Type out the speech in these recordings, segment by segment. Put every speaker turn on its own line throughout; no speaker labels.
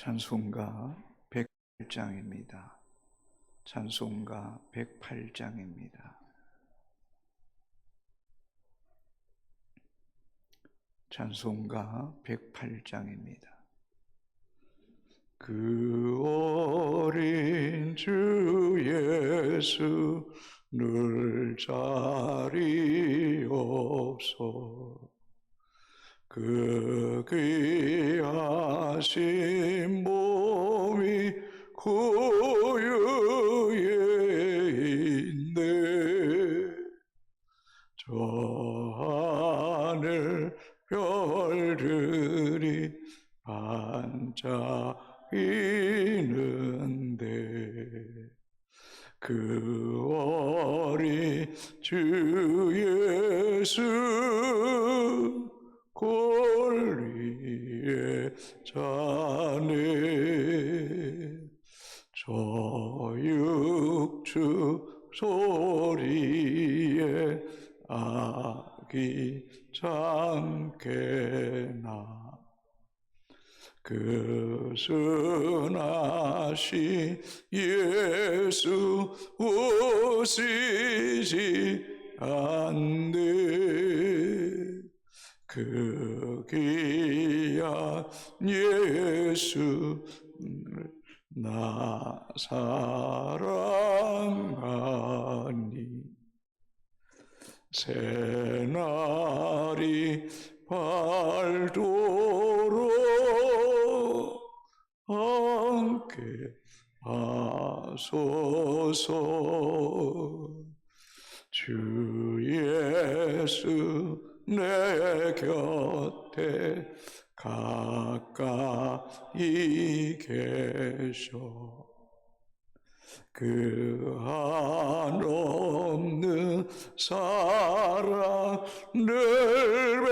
찬송가 108장입니다. 찬송가 108장입니다. 찬송가 108장입니다. 그 어린 주 예수 늘 자리 없어 그 귀하신 몸이 고유에 있네. 저 하늘 별들이 반짝이는데 그 어린 주 예수 골리에 자네. 저 육축 소리에 아기 잠깨나 그 순하신 예수 오시지 않네. 그 귀한 예수 나 사랑하니 새날이 밝도록 함께 하소서. 주 예수 내 곁에 가까이 계셔. 그 한없는 사랑 늘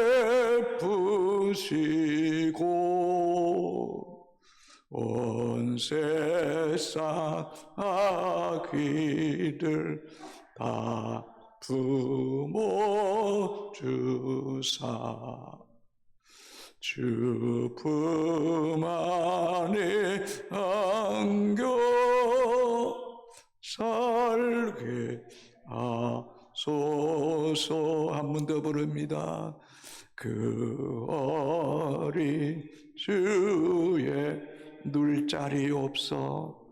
베푸시고 온 세상 아기들 다 품어주사 주 품 안에 안겨 살게 하소서. 한 번 더 부릅니다. 그 어린 주의 눌 자리 없어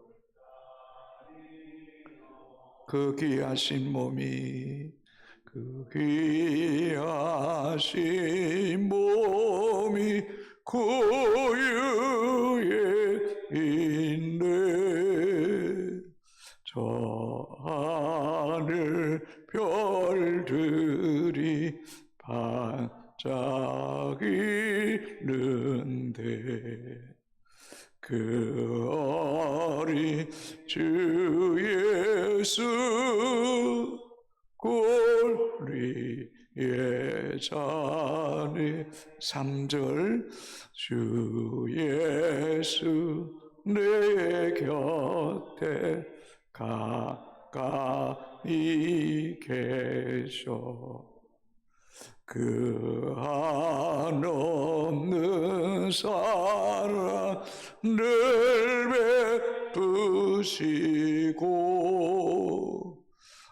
그 귀하신 몸이 그 귀하신 몸이 고유에 있네. 저 하늘 별들이 반짝이는데 그 어린 주 예수 골리에 자네. 3절 주 예수 내 곁에 가까이 계셔. 그 한없는 사랑 늘 베푸시고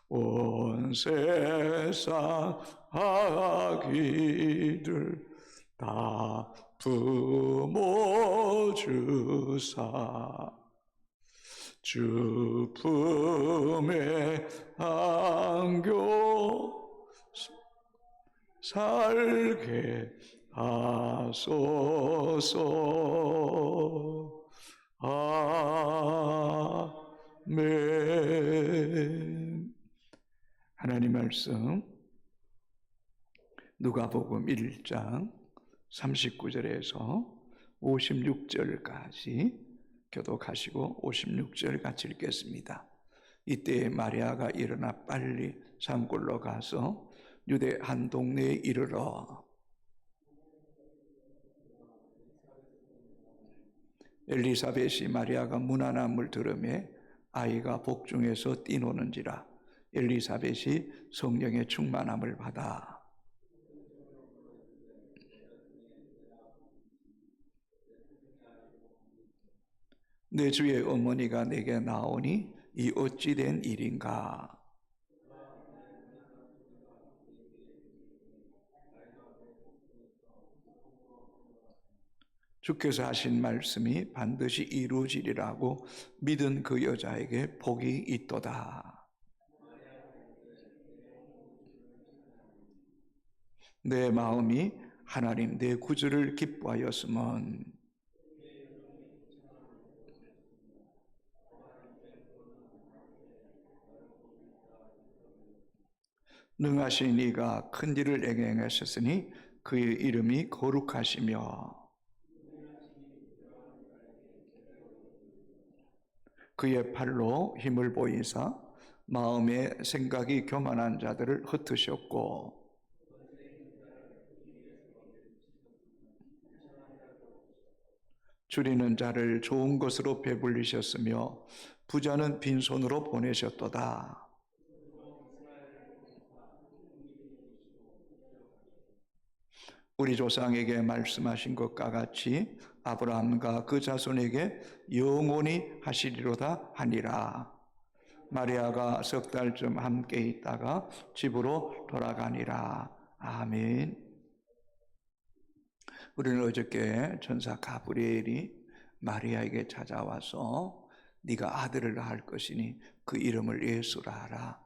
온 세상 아기들 다 품어주사 주 품에 안겨 살게 하소서. 아멘. 하나님 말씀 누가복음 1장 39절에서 56절까지 교독하시고 56절 같이 읽겠습니다. 이때 마리아가 일어나 빨리 산골로 가서 유대 한 동네에 이르러 엘리사벳이 마리아가 문안함을 들으매 아이가 복중에서 뛰노는지라. 엘리사벳이 성령의 충만함을 받아 내 주의 어머니가 내게 나오니 이 어찌 된 일인가? 주께서 하신 말씀이 반드시 이루어지리라고 믿은 그 여자에게 복이 있도다. 내 마음이 하나님 내 구주를 기뻐하였으면 능하신 이가 큰 일을 내게 행하셨으니 그의 이름이 거룩하시며 그의 팔로 힘을 보이사 마음의 생각이 교만한 자들을 흩으셨고 줄이는 자를 좋은 것으로 배불리셨으며 부자는 빈손으로 보내셨도다. 우리 조상에게 말씀하신 것과 같이 아브라함과 그 자손에게 영원히 하시리로다 하니라. 마리아가 석 달쯤 함께 있다가 집으로 돌아가니라. 아멘. 우리는 어저께 천사 가브리엘이 마리아에게 찾아와서 네가 아들을 낳을 것이니 그 이름을 예수라 하라.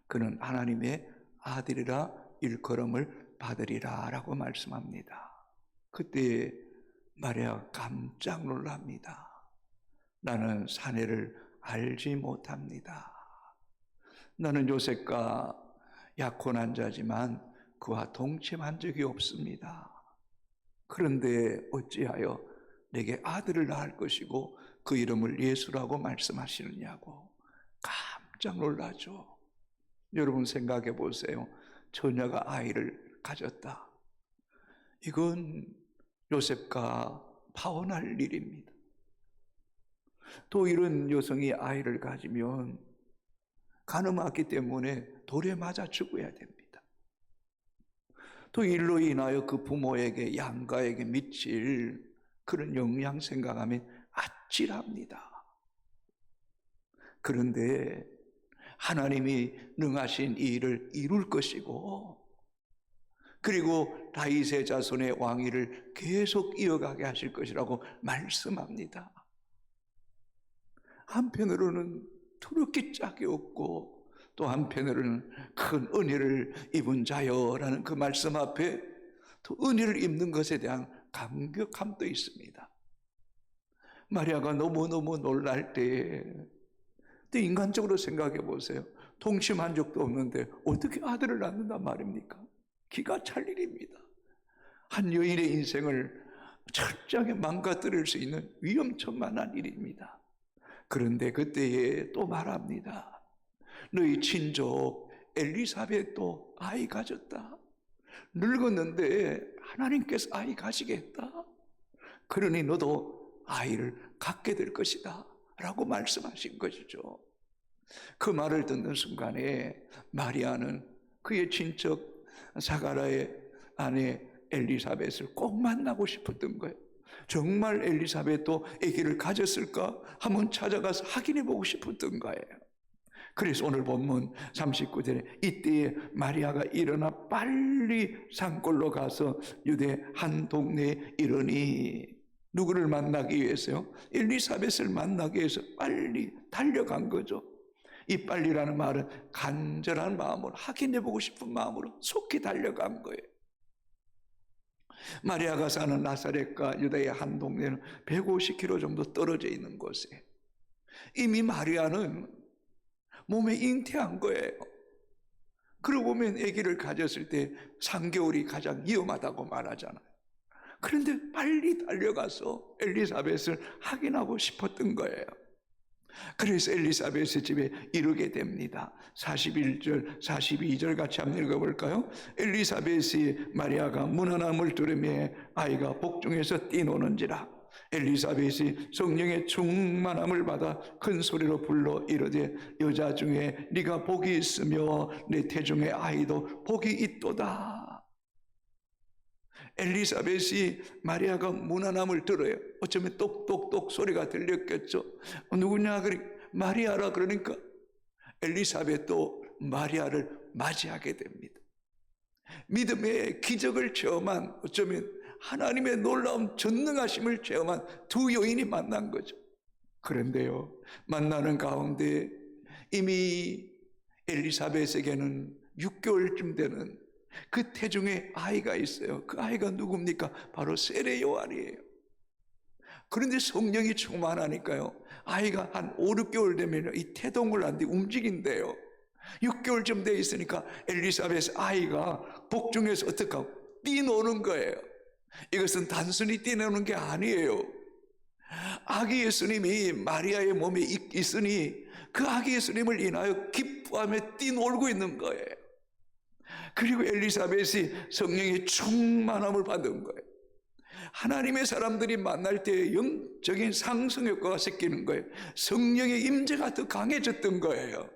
그는 하나님의 아들이라 일컬음을 받으리라 라고 말씀합니다. 그때 마리아가 깜짝 놀랍니다. 나는 사내를 알지 못합니다. 나는 요셉과 약혼한 자지만 그와 동침한 적이 없습니다. 그런데 어찌하여 내게 아들을 낳을 것이고 그 이름을 예수라고 말씀하시느냐고 깜짝 놀라죠. 여러분 생각해 보세요. 처녀가 아이를 가졌다. 이건 요셉과 파혼할 일입니다. 또 이런 여성이 아이를 가지면 가늠하기 때문에 돌에 맞아 죽어야 됩니다. 또 일로 인하여 그 부모에게 양가에게 미칠 그런 영향 생각하면 아찔합니다. 그런데 하나님이 능하신 이 일을 이룰 것이고 그리고 다윗의 자손의 왕위를 계속 이어가게 하실 것이라고 말씀합니다. 한편으로는 두렵기 짝이 없고 또 한편으로는 큰 은혜를 입은 자여라는 그 말씀 앞에 또 은혜를 입는 것에 대한 감격함도 있습니다. 마리아가 너무너무 놀랄 때에 인간적으로 생각해 보세요. 동침한 적도 없는데 어떻게 아들을 낳는단 말입니까? 기가 찰 일입니다. 한 여인의 인생을 철저하게 망가뜨릴 수 있는 위험천만한 일입니다. 그런데 그때에 또 말합니다. 너희 친족 엘리사벳도 아이 가졌다. 늙었는데 하나님께서 아이 가지겠다. 그러니 너도 아이를 갖게 될 것이다 라고 말씀하신 것이죠. 그 말을 듣는 순간에 마리아는 그의 친척 사가랴의 아내 엘리사벳을 꼭 만나고 싶었던 거예요. 정말 엘리사벳도 아기를 가졌을까 한번 찾아가서 확인해 보고 싶었던 거예요. 그래서 오늘 본문 39절에 이때에 마리아가 일어나 빨리 산골로 가서 유대 한 동네에 이르니 누구를 만나기 위해서요? 엘리사벳을 만나기 위해서 빨리 달려간 거죠. 이 빨리라는 말은 간절한 마음으로 확인해 보고 싶은 마음으로 속히 달려간 거예요. 마리아가 사는 나사렛과 유다의 한 동네는 150km 정도 떨어져 있는 곳에 이미 마리아는 몸에 잉태한 거예요. 그러고 보면 아기를 가졌을 때 3개월이 가장 위험하다고 말하잖아요. 그런데 빨리 달려가서 엘리사벳을 확인하고 싶었던 거예요. 그래서 엘리사벳의 집에 이르게 됩니다. 41절, 42절 같이 한번 읽어볼까요? 엘리사벳이 마리아가 문안함을 들으며 아이가 복중에서 뛰노는지라. 엘리사벳이 성령의 충만함을 받아 큰 소리로 불러 이르되 여자 중에 네가 복이 있으며 내 태중의 아이도 복이 있도다. 엘리사벳이 마리아가 무난함을 들어요. 어쩌면 똑똑똑 소리가 들렸겠죠. 누구냐? 마리아라 그러니까 엘리사벳도 마리아를 맞이하게 됩니다. 믿음의 기적을 체험한, 어쩌면 하나님의 놀라운 전능하심을 체험한 두 여인이 만난 거죠. 그런데요, 만나는 가운데 이미 엘리사벳에게는 6개월쯤 되는 그 태중에 아이가 있어요. 그 아이가 누굽니까? 바로 세례 요한이에요. 그런데 성령이 충만하니까요, 아이가 한 5, 6개월 되면 이 태동을 안 돼 움직인대요. 6개월쯤 돼 있으니까 엘리사벳 아이가 복중에서 어떻게 하고 뛰노는 거예요. 이것은 단순히 뛰노는 게 아니에요. 아기 예수님이 마리아의 몸에 있으니 그 아기 예수님을 인하여 기뻐하며 뛰놀고 있는 거예요. 그리고 엘리사벳이 성령의 충만함을 받은 거예요. 하나님의 사람들이 만날 때 영적인 상승효과가 생기는 거예요. 성령의 임재가 더 강해졌던 거예요.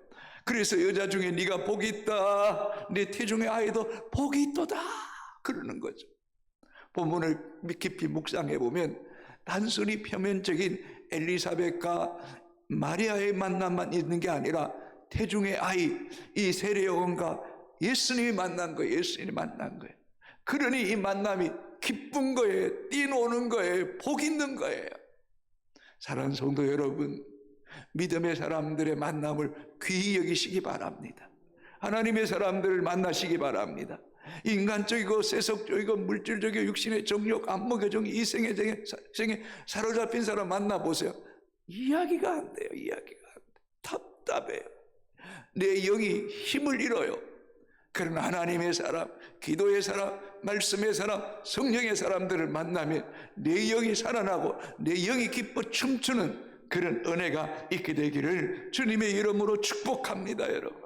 그래서 여자 중에 네가 복이 있다, 네 태중의 아이도 복이 있도다 그러는 거죠. 본문을 깊이 묵상해 보면 단순히 표면적인 엘리사벳과 마리아의 만남만 있는 게 아니라 태중의 아이, 이 세례 요한과 예수님이 만난 거예요. 예수님이 만난 거예요. 그러니 이 만남이 기쁜 거예요. 뛰노는 거예요. 복 있는 거예요. 사랑하는 성도 여러분, 믿음의 사람들의 만남을 귀히 여기시기 바랍니다. 하나님의 사람들을 만나시기 바랍니다. 인간적이고 세속적이고 물질적이고 육신의 정욕, 안목의 이 생에 사로잡힌 사람 만나보세요. 이야기가 안 돼요. 이야기가 안 돼요. 답답해요. 내 영이 힘을 잃어요. 그런 하나님의 사람, 기도의 사람, 말씀의 사람, 성령의 사람들을 만나면 내 영이 살아나고 내 영이 기뻐 춤추는 그런 은혜가 있게 되기를 주님의 이름으로 축복합니다. 여러분,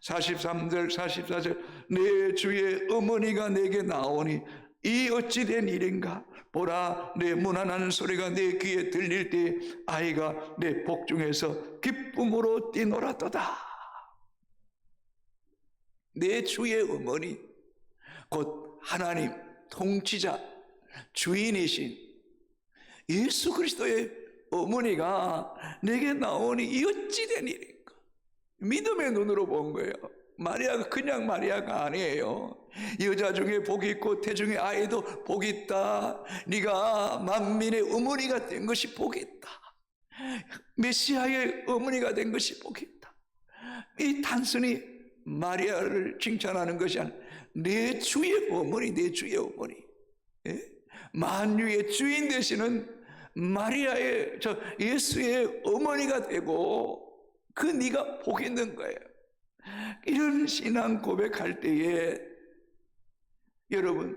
43절 44절 내 주의 어머니가 내게 나오니 이 어찌 된 일인가? 보라, 내 무난하는 소리가 내 귀에 들릴 때 아이가 내 복중에서 기쁨으로 뛰놀았도다. 내 주의 어머니, 곧 하나님 통치자 주인이신 예수 그리스도의 어머니가 내게 나오니 이 어찌 된 일인가? 믿음의 눈으로 본 거예요. 마리아가 그냥 마리아가 아니에요. 여자 중에 복이 있고 태중에 아이도 복이 있다. 네가 만민의 어머니가 된 것이 복이 있다. 메시아의 어머니가 된 것이 복이 있다. 이 단순히 마리아를 칭찬하는 것이 아니라 내 주의 어머니, 내 주의 어머니, 만유의 주인 되시는 마리아의 예수의 어머니가 되고 그 네가 복 있는 거예요. 이런 신앙 고백할 때에 여러분,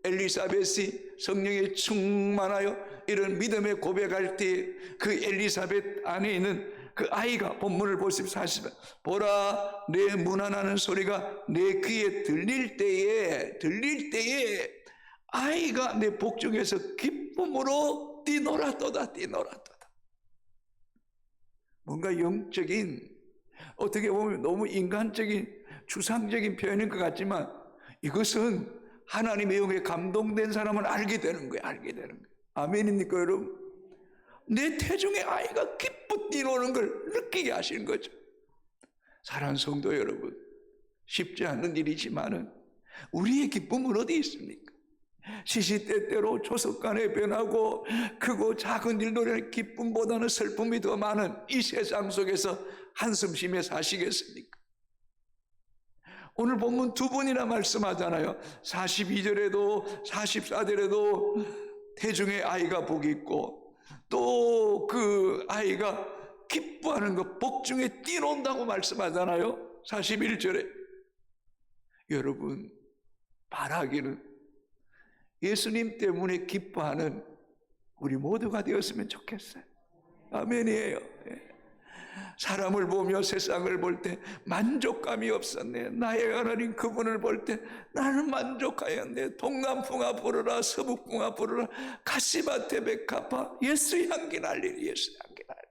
엘리사벳이 성령에 충만하여 이런 믿음의 고백할 때 그 엘리사벳 안에 있는 그 아이가, 본문을 보십시오. 40절 보라, 내 문안하는 소리가 내 귀에 들릴 때에 아이가 내 복중에서 기쁨으로 뛰놀았도다. 뛰놀았도다. 뭔가 영적인, 어떻게 보면 너무 인간적인 추상적인 표현인 것 같지만 이것은 하나님의 영에 감동된 사람은 알게 되는 거예요. 알게 되는 거예요. 아멘입니까 여러분? 내 태중의 아이가 기쁘 뛰노는 걸 느끼게 하시는 거죠. 사랑하는 성도 여러분, 쉽지 않은 일이지만은 우리의 기쁨은 어디 있습니까? 시시때때로 조석간에 변하고 크고 작은 일들의 기쁨보다는 슬픔이 더 많은 이 세상 속에서 한숨 쉬며 사시겠습니까? 오늘 본문 두 번이나 말씀하잖아요. 42절에도 44절에도 태중의 아이가 복이 있고 또 그 아이가 기뻐하는 것, 복중에 뛰논다고 말씀하잖아요. 41절에. 여러분, 바라기는 예수님 때문에 기뻐하는 우리 모두가 되었으면 좋겠어요. 아멘이에요. 사람을 보며 세상을 볼 때 만족감이 없었네. 나의 하나님 그분을 볼 때 나는 만족하였네. 동남풍아 부르라, 서북풍아 부르라, 가시밭에 백합화, 예수 향기 날리리, 예수 향기 날리리.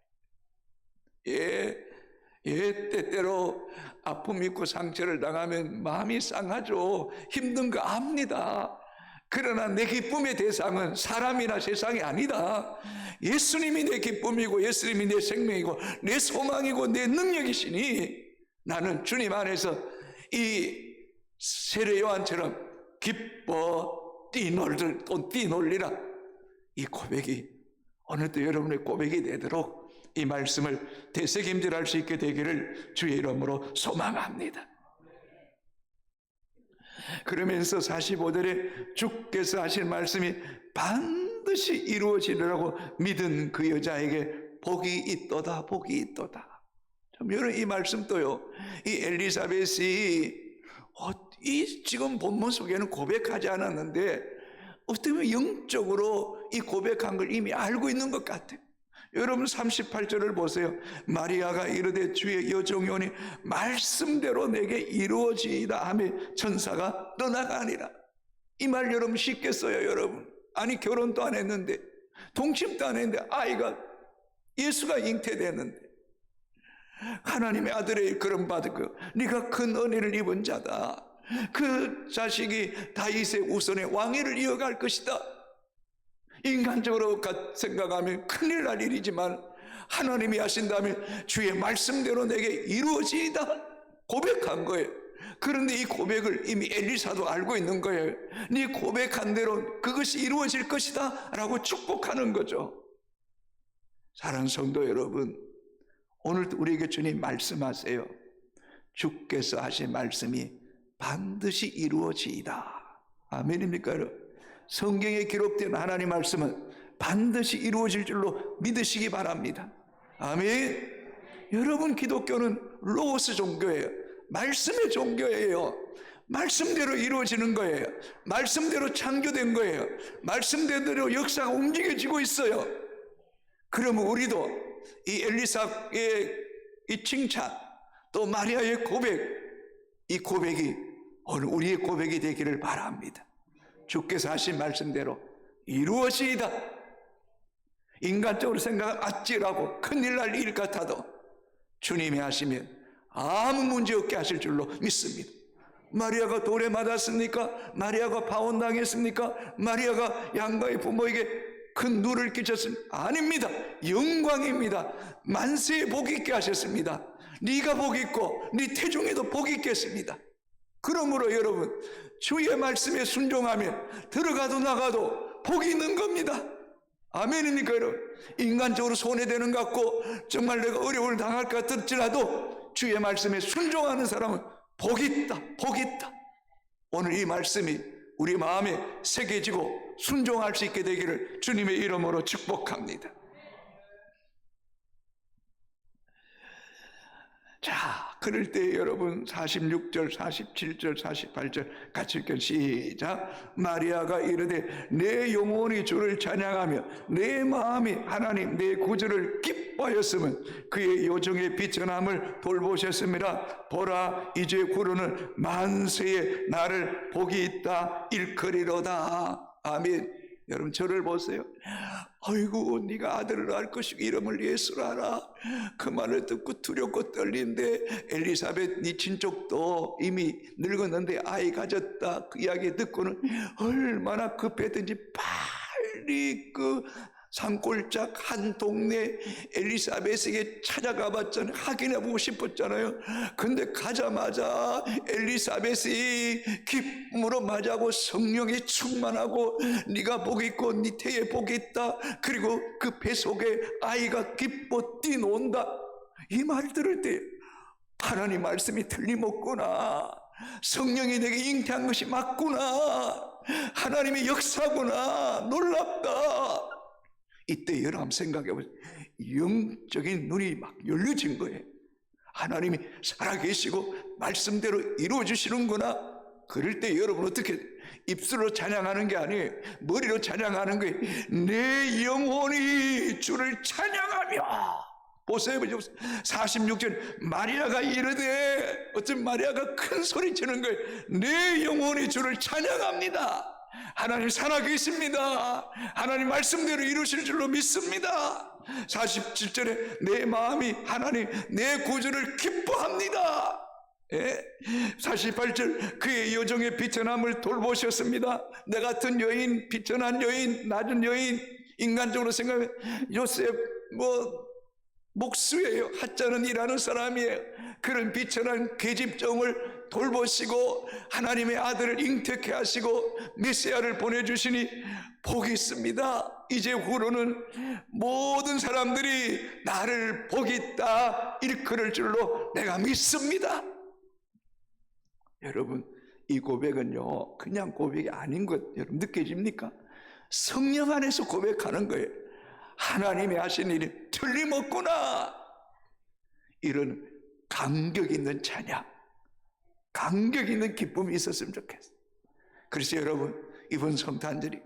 때때로 아픔 있고 상처를 당하면 마음이 상하죠. 힘든 거 압니다. 그러나 내 기쁨의 대상은 사람이나 세상이 아니다. 예수님이 내 기쁨이고 예수님이 내 생명이고 내 소망이고 내 능력이시니 나는 주님 안에서 이 세례 요한처럼 기뻐 뛰놀리라. 이 고백이 오늘도 여러분의 고백이 되도록 이 말씀을 되새김질할 수 있게 되기를 주의 이름으로 소망합니다. 그러면서 45절에 주께서 하신 말씀이 반드시 이루어지리라고 믿은 그 여자에게 복이 있도다, 복이 있도다. 여러분, 이 말씀도요, 이 엘리사벳이 이 지금 본문 속에는 고백하지 않았는데 어떻게 보면 영적으로 이 고백한 걸 이미 알고 있는 것 같아요. 여러분 38절을 보세요. 마리아가 이르되 주의 여종이오니 말씀대로 내게 이루어지이다 하며 천사가 떠나가니라. 이 말 여러분 쉽겠어요? 여러분, 아니 결혼도 안 했는데 동침도 안 했는데 아이가 예수가 잉태되는데 하나님의 아들의 일컬음 받고 네가 큰 은혜를 입은 자다. 그 자식이 다윗의 우선의 왕위를 이어갈 것이다. 인간적으로 생각하면 큰일 날 일이지만 하나님이 하신다면 주의 말씀대로 내게 이루어지이다 고백한 거예요. 그런데 이 고백을 이미 엘리사도 알고 있는 거예요. 네 고백한 대로 그것이 이루어질 것이다 라고 축복하는 거죠. 사랑하는 성도 여러분, 오늘도 우리에게 주님 말씀하세요. 주께서 하신 말씀이 반드시 이루어지이다. 아멘입니까? 여러분, 성경에 기록된 하나님 말씀은 반드시 이루어질 줄로 믿으시기 바랍니다. 아멘. 여러분, 기독교는 로고스 종교예요. 말씀의 종교예요. 말씀대로 이루어지는 거예요. 말씀대로 창조된 거예요. 말씀대로 역사가 움직여지고 있어요. 그러면 우리도 이 엘리사의 이 칭찬, 또 마리아의 고백, 이 고백이 오늘 우리의 고백이 되기를 바랍니다. 주께서 하신 말씀대로 이루어지이다. 인간적으로 생각하면 아찔하고 큰일 날 일 같아도 주님이 하시면 아무 문제 없게 하실 줄로 믿습니다. 마리아가 돌에 맞았습니까? 마리아가 파혼당했습니까? 마리아가 양가의 부모에게 큰 누를 끼쳤습니까? 아닙니다. 영광입니다. 만세에 복 있게 하셨습니다. 네가 복 있고 네 태중에도 복 있겠습니다. 그러므로 여러분, 주의 말씀에 순종하면 들어가도 나가도 복이 있는 겁니다. 아멘입니까? 여러분, 인간적으로 손해되는 것 같고 정말 내가 어려움을 당할 것 같을지라도 주의 말씀에 순종하는 사람은 복이 있다, 복이 있다. 오늘 이 말씀이 우리 마음에 새겨지고 순종할 수 있게 되기를 주님의 이름으로 축복합니다. 자, 그럴 때 여러분 46절, 47절, 48절 같이 읽겠습니다. 시작. 마리아가 이르되 내 영혼이 주를 찬양하며 내 마음이 하나님 내 구주를 기뻐하였으면 그의 요정의 비천함을 돌보셨습니다. 보라, 이제 구르는 만세에 나를 복이 있다 일컬이로다. 아멘. 여러분, 저를 보세요. 아이고, 네가 아들을 낳을 것이고 이름을 예수로 하라. 그 말을 듣고 두렵고 떨리는데 엘리사벳 네 친족도 이미 늙었는데 아이 가졌다. 그 이야기 듣고는 얼마나 급했든지 빨리 그 산골짝 한 동네 엘리사벳에게 찾아가 봤잖아요. 확인해보고 싶었잖아요. 근데 가자마자 엘리사벳이 기쁨으로 맞이하고 성령이 충만하고 네가 복이 있고 네 태에 복이 있다. 그리고 그 배 속에 아이가 기뻐 뛰노는다. 이 말 들을 때 하나님 말씀이 틀림없구나. 성령이 내게 잉태한 것이 맞구나. 하나님의 역사구나. 놀랍다. 이때 여러분 생각해보세요. 영적인 눈이 막 열려진 거예요. 하나님이 살아계시고 말씀대로 이루어주시는구나. 그럴 때 여러분 어떻게 입술로 찬양하는 게 아니에요. 머리로 찬양하는 거예요. 내 영혼이 주를 찬양하며. 보세요. 46절 마리아가 이르되, 어떤 마리아가 큰 소리 치는 거예요. 내 영혼이 주를 찬양합니다. 하나님 살아계십니다. 하나님 말씀대로 이루실 줄로 믿습니다. 47절에 내 마음이 하나님 내 구주를 기뻐합니다. 48절 그의 여종의 비천함을 돌보셨습니다. 내 같은 여인, 비천한 여인, 낮은 여인, 인간적으로 생각하면 요셉 목수예요. 하찮은 일하는 사람이에요. 그런 비천한 계집종을 돌보시고 하나님의 아들을 잉태케 하시고 메시아를 보내주시니 복이 있습니다. 이제 후로는 모든 사람들이 나를 복이 있다 일컬을 줄로 내가 믿습니다. 여러분, 이 고백은요 그냥 고백이 아닌 것 여러분 느껴집니까? 성령 안에서 고백하는 거예요. 하나님이 하신 일이 틀림없구나. 이런 감격 있는 찬양, 감격 있는 기쁨이 있었으면 좋겠어요. 그래서 여러분, 이번 성탄절이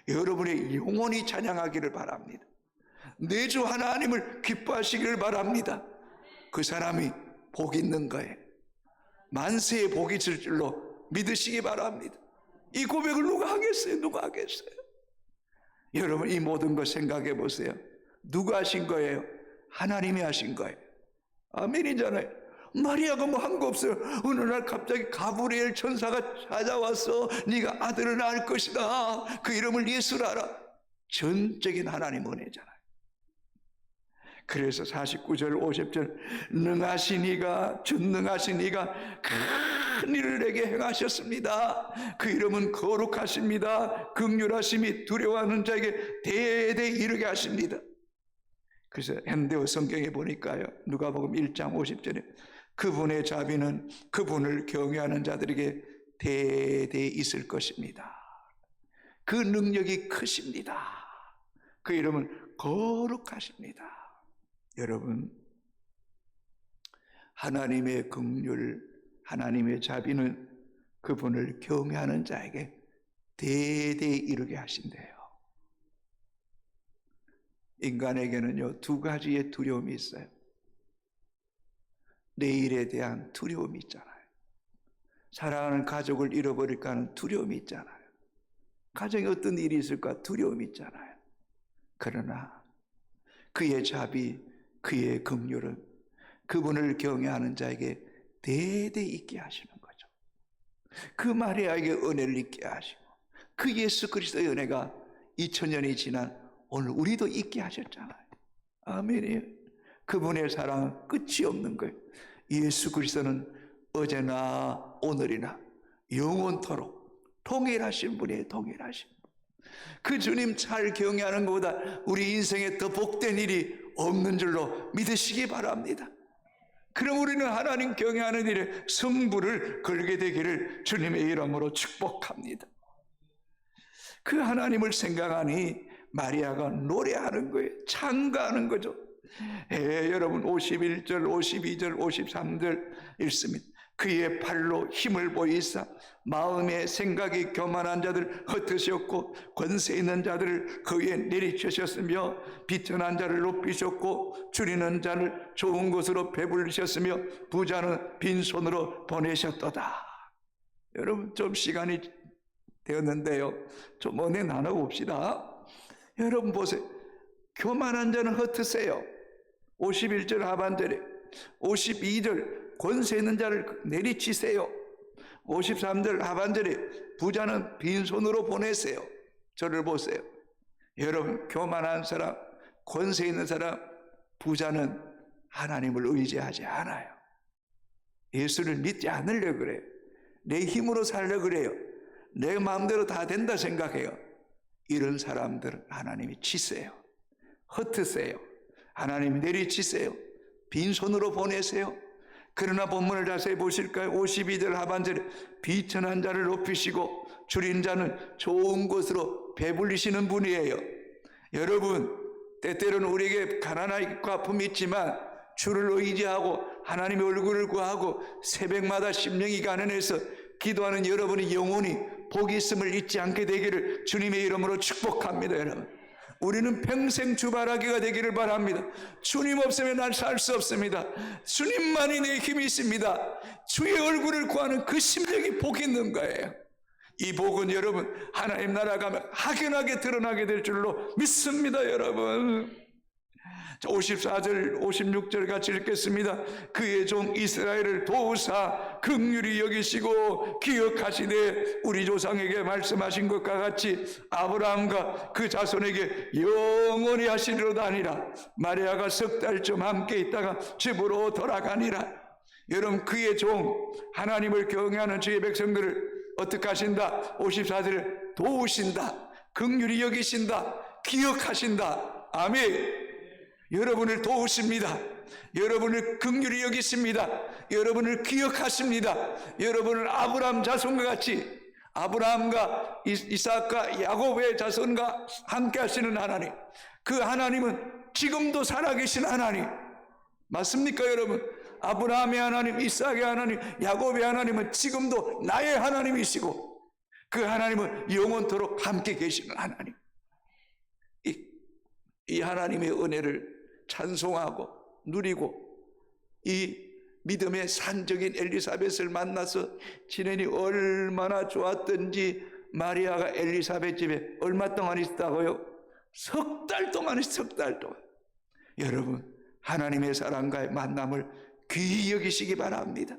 여러분의 영혼이 찬양하기를 바랍니다. 내주 하나님을 기뻐하시기를 바랍니다. 그 사람이 복 있는 거예요. 만세의 복이 있을 줄로 믿으시기 바랍니다. 이 고백을 누가 하겠어요? 누가 하겠어요? 여러분, 이 모든 것 생각해 보세요. 누가 하신 거예요? 하나님이 하신 거예요. 아멘이잖아요. 마리아가 뭐 한 거 없어요. 어느 날 갑자기 가브리엘 천사가 찾아와서 네가 아들을 낳을 것이다. 그 이름을 예수라라. 전적인 하나님 은혜잖아요. 그래서 49절 50절 능하신 이가 전능하신 이가 큰 일을 내게 행하셨습니다. 그 이름은 거룩하십니다. 긍휼하심이 두려워하는 자에게 대대히 이르게 하십니다. 그래서 현대어 성경에 보니까요 누가복음 1장 50절에 그분의 자비는 그분을 경외하는 자들에게 대대히 있을 것입니다. 그 능력이 크십니다. 그 이름은 거룩하십니다. 여러분, 하나님의 긍휼, 하나님의 자비는 그분을 경외하는 자에게 대대히 이르게 하신대요. 인간에게는요 두 가지의 두려움이 있어요. 내일에 대한 두려움이 있잖아요. 사랑하는 가족을 잃어버릴까 하는 두려움이 있잖아요. 가정에 어떤 일이 있을까 두려움이 있잖아요. 그러나 그의 자비, 그의 긍휼은 그분을 경외하는 자에게 대대히 있게 하시는 거죠. 그 마리아에게 은혜를 있게 하시고 그 예수 그리스도의 은혜가 2000년이 지난 오늘 우리도 있게 하셨잖아요. 아멘이에요. 그분의 사랑은 끝이 없는 거예요. 예수 그리스도는 어제나 오늘이나 영원토록 동일하신 분이에요. 동일하신 분. 그 주님 잘 경외하는 것보다 우리 인생에 더 복된 일이 없는 줄로 믿으시기 바랍니다. 그럼 우리는 하나님 경외하는 일에 승부를 걸게 되기를 주님의 이름으로 축복합니다. 그 하나님을 생각하니 마리아가 노래하는 거예요. 찬가하는 거죠. 여러분 51절, 52절, 53절 읽습니다. 그의 팔로 힘을 보이사 마음의 생각이 교만한 자들 흩으셨고 권세 있는 자들을 그 위에 내리치셨으며 비천한 자를 높이셨고 줄이는 자를 좋은 곳으로 배불리셨으며 부자는 빈손으로 보내셨도다. 여러분 좀 시간이 되었는데요 좀 은혜 나눠봅시다. 여러분 보세요. 교만한 자는 흩으세요. 51절 하반절에 52절 권세 있는 자를 내리치세요. 53절 하반절에 부자는 빈손으로 보내세요. 저를 보세요. 여러분 교만한 사람, 권세 있는 사람, 부자는 하나님을 의지하지 않아요. 예수를 믿지 않으려고 그래요. 내 힘으로 살려고 그래요. 내 마음대로 다 된다 생각해요. 이런 사람들은 하나님이 치세요. 흩으세요. 하나님이 내리치세요. 빈손으로 보내세요. 그러나 본문을 자세히 보실까요? 52절 하반절에 비천한 자를 높이시고 줄인 자는 좋은 곳으로 배불리시는 분이에요. 여러분 때때로는 우리에게 가난하고 아픔이 있지만 주를 의지하고 하나님의 얼굴을 구하고 새벽마다 심령이 가난해서 기도하는 여러분의 영혼이 복이 있음을 잊지 않게 되기를 주님의 이름으로 축복합니다. 여러분 우리는 평생 주바라기가 되기를 바랍니다. 주님 없으면 난 살 수 없습니다. 주님만이 내 힘이 있습니다. 주의 얼굴을 구하는 그 심령이 복 있는 거예요. 이 복은 여러분 하나님 나라 가면 확연하게 드러나게 될 줄로 믿습니다. 여러분 자, 54절 56절 같이 읽겠습니다. 그의 종 이스라엘을 도우사 긍휼히 여기시고 기억하시되 우리 조상에게 말씀하신 것과 같이 아브라함과 그 자손에게 영원히 하시리로다 하니라. 마리아가 석 달쯤 함께 있다가 집으로 돌아가니라. 여러분, 그의 종 하나님을 경외하는 주의 백성들을 어떻게 하신다? 54절에 도우신다, 긍휼히 여기신다, 기억하신다. 아멘. 여러분을 도우십니다. 여러분을 긍휼히 여기십니다. 여러분을 기억하십니다. 여러분을 아브라함 자손과 같이, 아브라함과 이삭과 야곱의 자손과 함께 하시는 하나님, 그 하나님은 지금도 살아계신 하나님 맞습니까 여러분? 아브라함의 하나님, 이삭의 하나님, 야곱의 하나님은 지금도 나의 하나님이시고 그 하나님은 영원토록 함께 계시는 하나님. 이 하나님의 은혜를 찬송하고 누리고 이 믿음의 산적인 엘리사벳을 만나서 지내니 얼마나 좋았던지. 마리아가 엘리사벳 집에 얼마 동안 있었다고요? 석 달 동안 있었어요. 석 달 동안. 여러분, 하나님의 사랑과의 만남을 귀히 여기시기 바랍니다.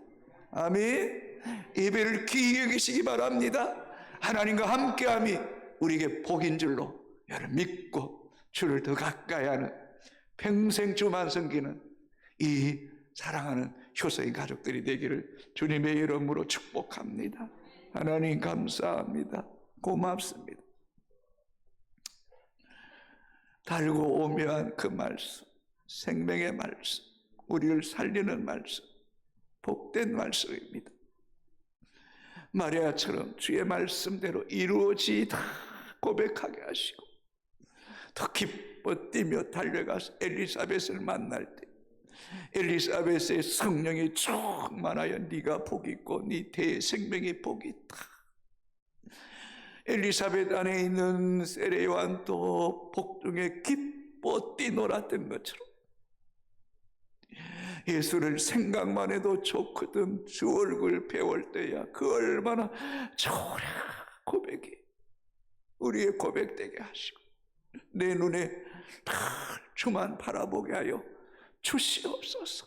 아멘. 예배를 귀히 여기시기 바랍니다. 하나님과 함께함이 우리에게 복인 줄로 여러분 믿고 주를 더 가까이 하는, 평생 주만 섬기는 이 사랑하는 효성의 가족들이 되기를 주님의 이름으로 축복합니다. 하나님 감사합니다. 고맙습니다. 달고 오묘한 그 말씀, 생명의 말씀, 우리를 살리는 말씀, 복된 말씀입니다. 마리아처럼 주의 말씀대로 이루어지다 고백하게 하시고 더 기뻐 뛰며 달려가서 엘리사벳을 만날 때 엘리사벳의 성령이 충만하여 네가 복이 있고 네 대의 생명이 복이 있다. 엘리사벳 안에 있는 세례요한도 복중에 기뻐 뛰놀았던 것처럼 예수를 생각만 해도 좋거든 주 얼굴 배울 때야 그 얼마나 좋으라 고백이 우리의 고백되게 하시고 내 눈에 다 주만 바라보게 하여 주시옵소서.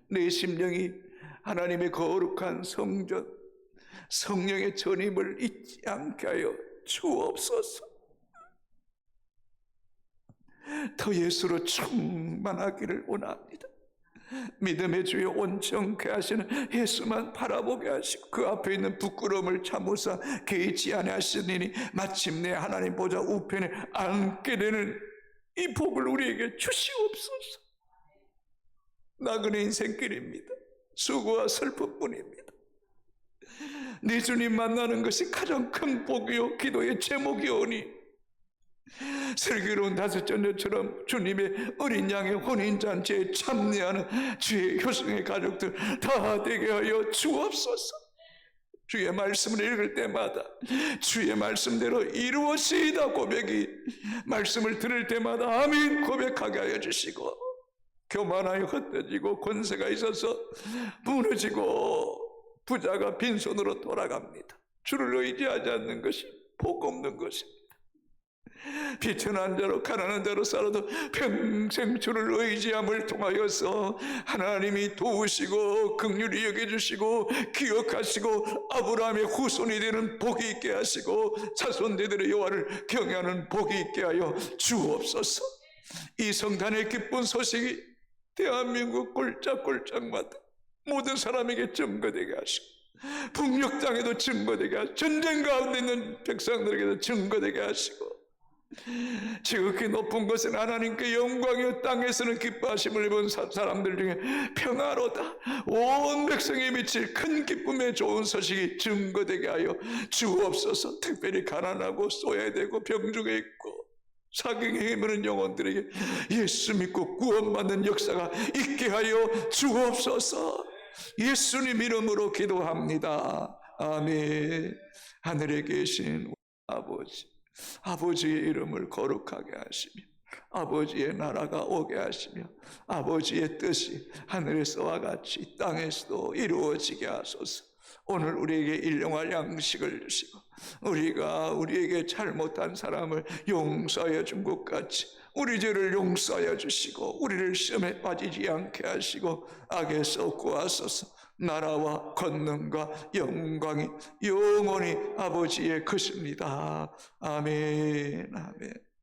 내 심령이 하나님의 거룩한 성전 성령의 전임을 잊지 않게 하여 주옵소서. 더 예수로 충만하기를 원합니다. 믿음의 주여 온전케 하시는 예수만 바라보게 하시고 그 앞에 있는 부끄러움을 참으사 개의치 아니하시니 마침내 하나님 보좌 우편에 앉게 되는 이 복을 우리에게 주시옵소서. 나그네 인생길입니다. 수고와 슬픔뿐입니다. 네 주님 만나는 것이 가장 큰 복이요 기도의 제목이오니 슬기로운 다섯 전녀처럼 주님의 어린 양의 혼인잔치에 참여하는 주의 효성의 가족들 다 되게 하여 주옵소서. 주의 말씀을 읽을 때마다 주의 말씀대로 이루어지이다 고백이 말씀을 들을 때마다 아멘 고백하게 하여 주시고 교만하여 흩어지고 권세가 있어서 무너지고 부자가 빈손으로 돌아갑니다. 주를 의지하지 않는 것이 복 없는 것입니다. 비천한 자로 가난한 자로 살아도 평생 주를 의지함을 통하여서 하나님이 도우시고 긍휼히 여겨주시고 기억하시고 아브라함의 후손이 되는 복이 있게 하시고 자손대들의 여호와를 경외하는 복이 있게 하여 주옵소서. 이 성탄의 기쁜 소식이 대한민국 꼴짝꼴짝마다 모든 사람에게 증거되게 하시고 북녘 땅에도 증거되게 하시고 전쟁 가운데 있는 백성들에게도 증거되게 하시고 지극히 높은 것은 하나님께 영광이요 땅에서는 기뻐하심을 입은 사람들 중에 평화로다 온 백성이 미칠 큰 기쁨의 좋은 소식이 증거되게 하여 주옵소서. 특별히 가난하고 소외되고 병중에 있고 사경에 힘있는 영혼들에게 예수 믿고 구원받는 역사가 있게 하여 주옵소서. 예수님 이름으로 기도합니다. 아멘. 하늘에 계신 아버지, 아버지의 이름을 거룩하게 하시며 아버지의 나라가 오게 하시며 아버지의 뜻이 하늘에서와 같이 땅에서도 이루어지게 하소서. 오늘 우리에게 일용할 양식을 주시고 우리가 우리에게 잘못한 사람을 용서하여 준 것 같이 우리 죄를 용서하여 주시고 우리를 시험에 빠지지 않게 하시고 악에서 구하소서. 나라와 권능과 영광이 영원히 아버지의 것입니다. 아멘. 아멘.